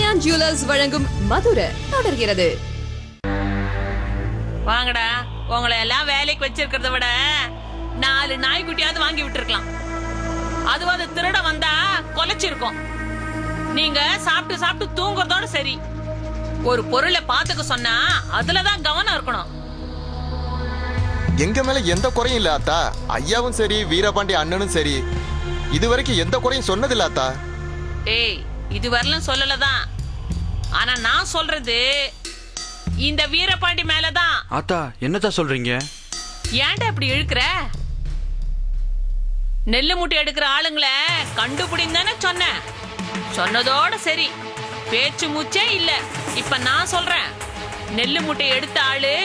Kalyan jewellers வழங்கும் மதுரை தொடர்கிறது. வாங்கடா, உங்களை எல்லாம் வேலைக்கு வச்சிருக்கிறத விட 4 நாய்க்குட்டியாவது வாங்கி விட்டுருக்கலாம். அதுவாது திருட வந்தா கொலைச்சிருக்கும். நீங்க சாப்பிட்டு சாப்பிட்டு தூங்குறதோட சரி. ஒரு பொருளை பாத்துக்க சொன்னா அதுலதான் கவனம் இருக்கணும். எங்க மேல எந்த குறையும் இல்ல அத்தா. ஐயாவும் சரி, வீரபாண்டி அண்ணனும் சரி, இதுவரைக்கும் எந்த குறையும் சொன்னதில்ல அத்தா. ஏய், இது வரலும் சொல்லலதான். ஆனா நான் சொல்றது இந்த வீரபாண்டி மேலதான். ஆத்தா, என்னதான் சொல்றீங்க? ஏன்டா இப்படி இழுக்கிற? நெல்லு மூட்டை எடுக்கிற ஆளுங்களை கண்டுபிடிந்தானே சொன்னேன். சொன்னதோட சரி, பேச்சு மூச்சே இல்ல. இப்ப நான் சொல்றேன், நெல்லு மூட்டை எடுத்த ஆளு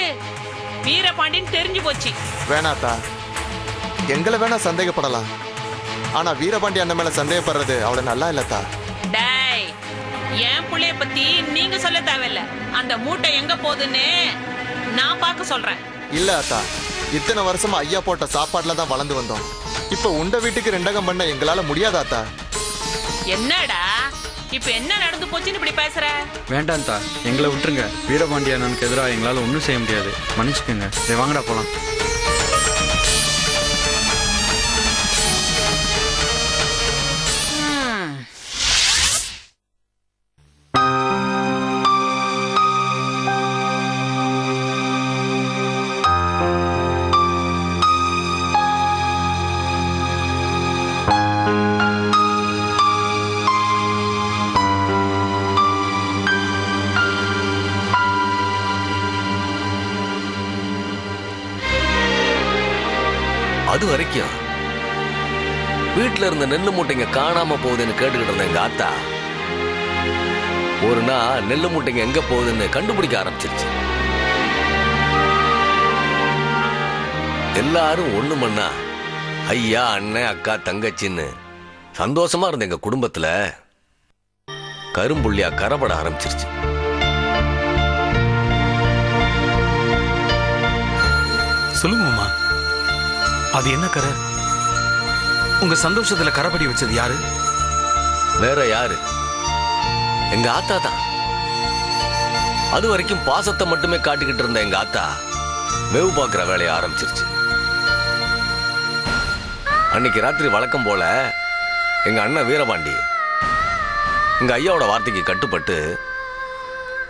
வீரபாண்டின்னு தெரிஞ்சு போச்சு. வேணாத்தா, எங்களை வேணா சந்தேகப்படலாம். ஆனா வீரபாண்டி அண்ணன் மேல சந்தேகப்படுறது அவ்வளவு நல்லா இல்லத்தா. டேய், என் புள்ளைய பத்தி நீங்க சொல்ல தேவையில்ல. அந்த மூட்டை எங்க போகுதுன்னு நான் பார்க்க சொல்றேன். இல்ல அத்தா, இத்தனை வருஷமா ஐயா போட்ட சாப்பாடுல தான் வளர்ந்து வந்தோம். இப்ப உண்ட வீட்டுக்கு ரெண்டகம் பண்ண எங்களால முடியாதாத்தா. என்னடா இப்ப என்ன நடந்து போச்சுன்னு இப்படி பேசுற? வேண்டாம் தா, எங்களை விட்டுருங்க. வீரபாண்டி அண்ணனுக்கு எதிராக எங்களால ஒன்றும் செய்ய முடியாது. மன்னிச்சுக்கோங்க. சரி, வாங்கடா போலாம். அது வரைக்கும் வீட்டுல இருந்த நெல்லு மூட்டைங்க காணாம போகுதுன்னு கேட்டுக்கிட்டு இருந்த எங்க ஆத்தா ஒரு நாள் நெல்லு மூட்டைங்க எங்க போகுதுன்னு கண்டுபிடிக்க ஆரம்பிச்சிருச்சு. எல்லாரும் ஒண்ணு மண்ணா ஐயா, அண்ணன், அக்கா, தங்கச்சின்னு சந்தோஷமா இருந்த எங்க குடும்பத்துல கரும்புள்ளியா கரப்பட ஆரம்பிச்சிருச்சு. சொல்லுங்க மாமா, அது என்ன கரை? உங்க சந்தோஷத்துல கரைப்படி வச்சது யாரு? வேற யாரு? எங்க ஆத்தா தான். அது வரைக்கும் பாசத்தை மட்டுமே காட்டிக்கிட்டு இருந்த எங்க ஆத்தா வேவு பார்க்கிற வேலையை ஆரம்பிச்சிருச்சு. அன்னைக்கு ராத்திரி வழக்கம் போல எங்க அண்ணன் வீரபாண்டி எங்க ஐயாவோட வார்த்தைக்கு கட்டுப்பட்டு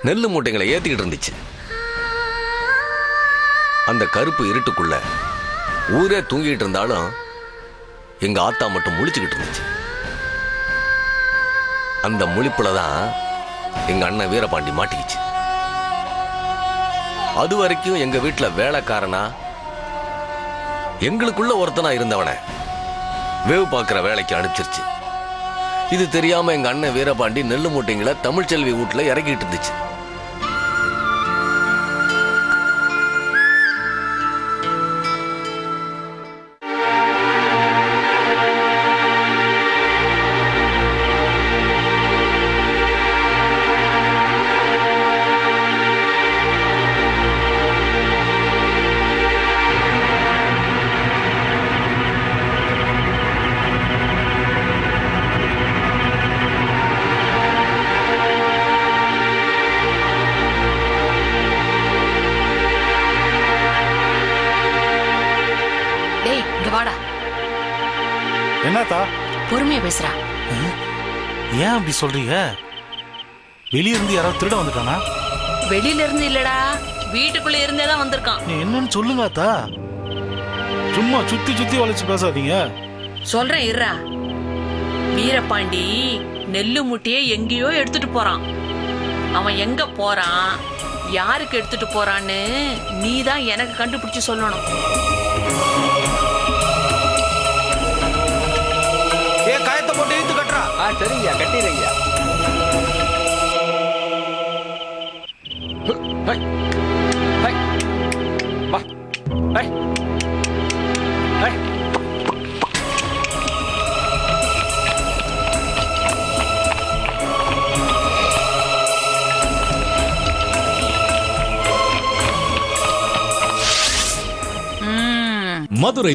நெல்லு மூட்டைங்களை ஏத்திக்கிட்டு இருந்துச்சு. அந்த கருப்பு இருட்டுக்குள்ள ஊரே தூங்கிட்டு இருந்தாலும் எங்க ஆத்தா மட்டும் முழிச்சுக்கிட்டு இருந்துச்சு. அந்த முழிப்புலதான் எங்க அண்ணன் வீரபாண்டி மாட்டிக்கிச்சு. அது வரைக்கும் எங்க வீட்டுல வேலைக்காரனா எங்களுக்குள்ள ஒருத்தனா இருந்தவனை வேவு பார்க்கிற வேலைக்கு அனுப்பிச்சிருச்சு. இது தெரியாம எங்க அண்ணன் வீரபாண்டி நெல்லு மூட்டைங்களை தமிழ்ச்செல்வி வீட்டுல இறக்கிட்டு இருந்துச்சு. என்னத்தா பொறுமையா பேசுறா. ஏன் அப்படி சொல்றீங்க? வெளிய இருந்து யாராவது திருட வந்துட்டானா? வெளியில இருந்து இல்லடா, வீட்டுக்குள்ள இருந்தேதான் வந்திருக்கான். நீ என்னன்னு சொல்லுங்க அத்தா. சும்மா சுத்தி சுத்தி வளைச்சு பேசாதீங்க. சொல்றேன் இருடா. வீரபாண்டி நெல்லு மூட்டையை எங்கேயோ எடுத்துட்டு போறான். அவன் எங்க போறான், யாருக்கு எடுத்துட்டு போறான்னு நீதான் எனக்கு கண்டுபிடிச்சு சொல்லணும். காயத்தை போட்டு இழுத்து கட்டுறா. சரிங்க, கட்டிடுங்க. மதுரை